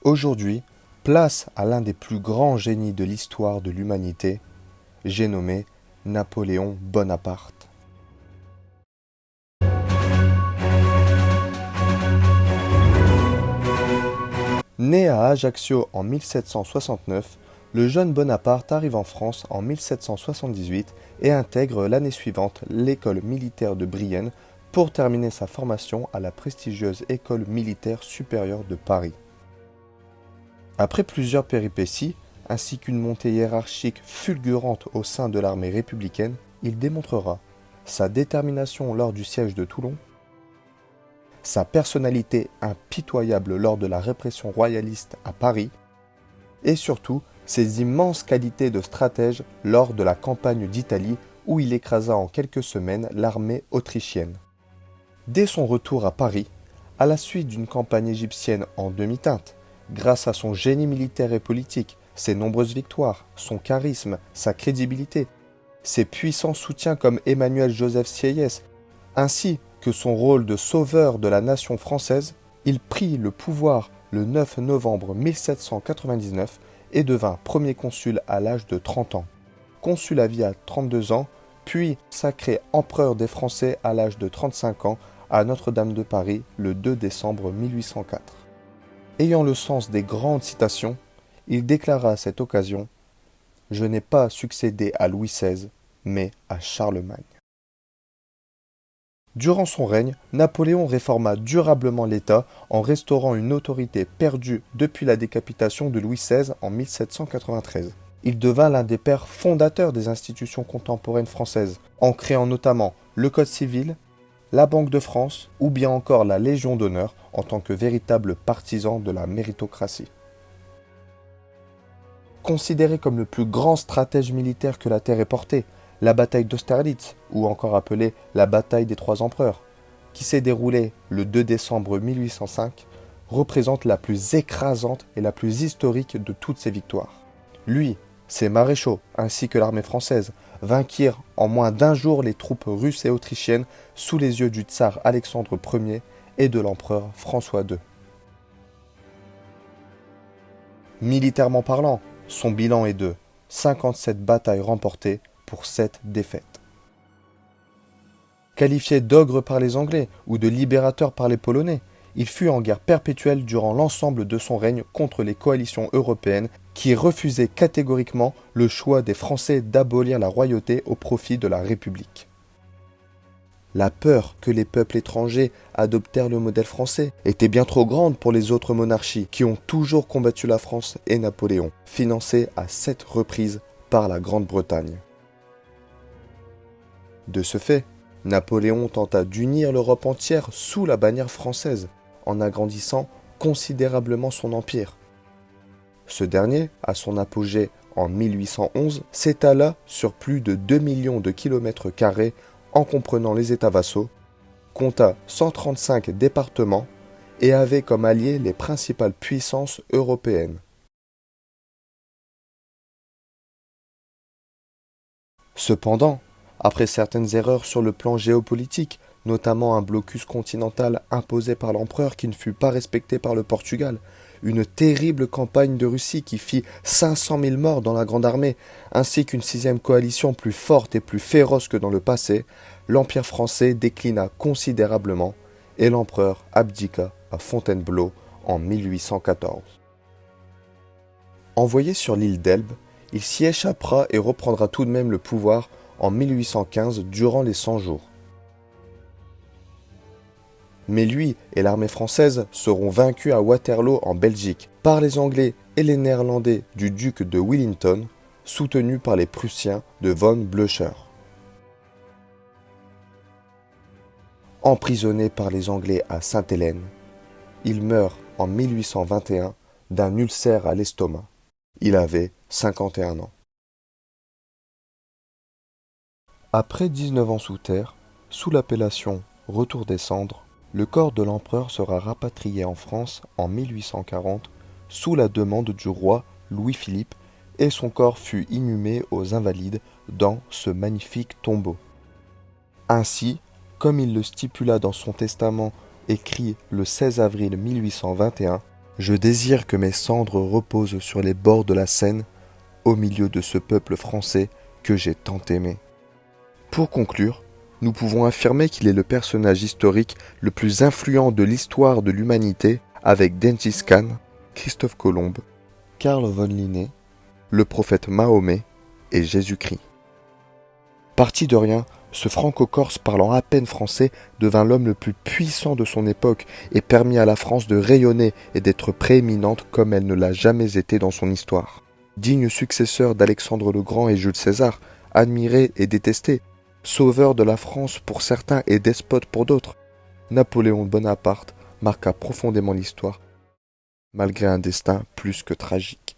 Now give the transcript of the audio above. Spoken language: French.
Aujourd'hui, place à l'un des plus grands génies de l'histoire de l'humanité, j'ai nommé Napoléon Bonaparte. Né à Ajaccio en 1769, le jeune Bonaparte arrive en France en 1778 et intègre l'année suivante l'école militaire de Brienne pour terminer sa formation à la prestigieuse École militaire supérieure de Paris. Après plusieurs péripéties, ainsi qu'une montée hiérarchique fulgurante au sein de l'armée républicaine, il démontrera sa détermination lors du siège de Toulon, sa personnalité impitoyable lors de la répression royaliste à Paris, et surtout ses immenses qualités de stratège lors de la campagne d'Italie où il écrasa en quelques semaines l'armée autrichienne. Dès son retour à Paris, à la suite d'une campagne égyptienne en demi-teinte, grâce à son génie militaire et politique, ses nombreuses victoires, son charisme, sa crédibilité, ses puissants soutiens comme Emmanuel Joseph Sieyès, ainsi que son rôle de sauveur de la nation française, il prit le pouvoir le 9 novembre 1799 et devint premier consul à l'âge de 30 ans, consul à vie à 32 ans, puis sacré empereur des Français à l'âge de 35 ans à Notre-Dame de Paris le 2 décembre 1804. Ayant le sens des grandes citations, il déclara à cette occasion « Je n'ai pas succédé à Louis XVI, mais à Charlemagne ». Durant son règne, Napoléon réforma durablement l'État en restaurant une autorité perdue depuis la décapitation de Louis XVI en 1793. Il devint l'un des pères fondateurs des institutions contemporaines françaises, en créant notamment le Code civil, la Banque de France ou bien encore la Légion d'honneur en tant que véritable partisan de la méritocratie. Considéré comme le plus grand stratège militaire que la Terre ait porté, la bataille d'Austerlitz, ou encore appelée la bataille des Trois Empereurs, qui s'est déroulée le 2 décembre 1805, représente la plus écrasante et la plus historique de toutes ces victoires. Lui, ses maréchaux, ainsi que l'armée française, vainquirent en moins d'un jour les troupes russes et autrichiennes sous les yeux du tsar Alexandre Ier et de l'empereur François II. Militairement parlant, son bilan est de 57 batailles remportées pour 7 défaites. Qualifié d'ogre par les Anglais ou de libérateur par les Polonais, il fut en guerre perpétuelle durant l'ensemble de son règne contre les coalitions européennes qui refusaient catégoriquement le choix des Français d'abolir la royauté au profit de la République. La peur que les peuples étrangers adoptèrent le modèle français était bien trop grande pour les autres monarchies qui ont toujours combattu la France et Napoléon, financés à 7 reprises par la Grande-Bretagne. De ce fait, Napoléon tenta d'unir l'Europe entière sous la bannière française, en agrandissant considérablement son empire. Ce dernier, à son apogée en 1811, s'étala sur plus de 2 millions de kilomètres carrés en comprenant les États vassaux, compta 135 départements et avait comme alliés les principales puissances européennes. Cependant, après certaines erreurs sur le plan géopolitique, notamment un blocus continental imposé par l'empereur qui ne fut pas respecté par le Portugal, une terrible campagne de Russie qui fit 500 000 morts dans la Grande Armée, ainsi qu'une 6e coalition plus forte et plus féroce que dans le passé, l'Empire français déclina considérablement et l'empereur abdiqua à Fontainebleau en 1814. Envoyé sur l'île d'Elbe, il s'y échappera et reprendra tout de même le pouvoir en 1815 durant les 100 jours. Mais lui et l'armée française seront vaincus à Waterloo en Belgique par les Anglais et les Néerlandais du duc de Wellington, soutenus par les Prussiens de von Blücher. Emprisonné par les Anglais à Sainte-Hélène, il meurt en 1821 d'un ulcère à l'estomac. Il avait 51 ans. Après 19 ans sous terre, sous l'appellation « Retour des cendres », le corps de l'empereur sera rapatrié en France en 1840 sous la demande du roi Louis-Philippe et son corps fut inhumé aux Invalides dans ce magnifique tombeau. Ainsi, comme il le stipula dans son testament écrit le 16 avril 1821, Je désire que mes cendres reposent sur les bords de la Seine, au milieu de ce peuple français que j'ai tant aimé. Pour conclure, nous pouvons affirmer qu'il est le personnage historique le plus influent de l'histoire de l'humanité avec Gengis Khan, Christophe Colomb, Carl von Linné, le prophète Mahomet et Jésus-Christ. Parti de rien, ce franco-corse parlant à peine français devint l'homme le plus puissant de son époque et permit à la France de rayonner et d'être prééminente comme elle ne l'a jamais été dans son histoire. Digne successeur d'Alexandre le Grand et Jules César, admiré et détesté, sauveur de la France pour certains et despote pour d'autres, Napoléon Bonaparte marqua profondément l'histoire, malgré un destin plus que tragique.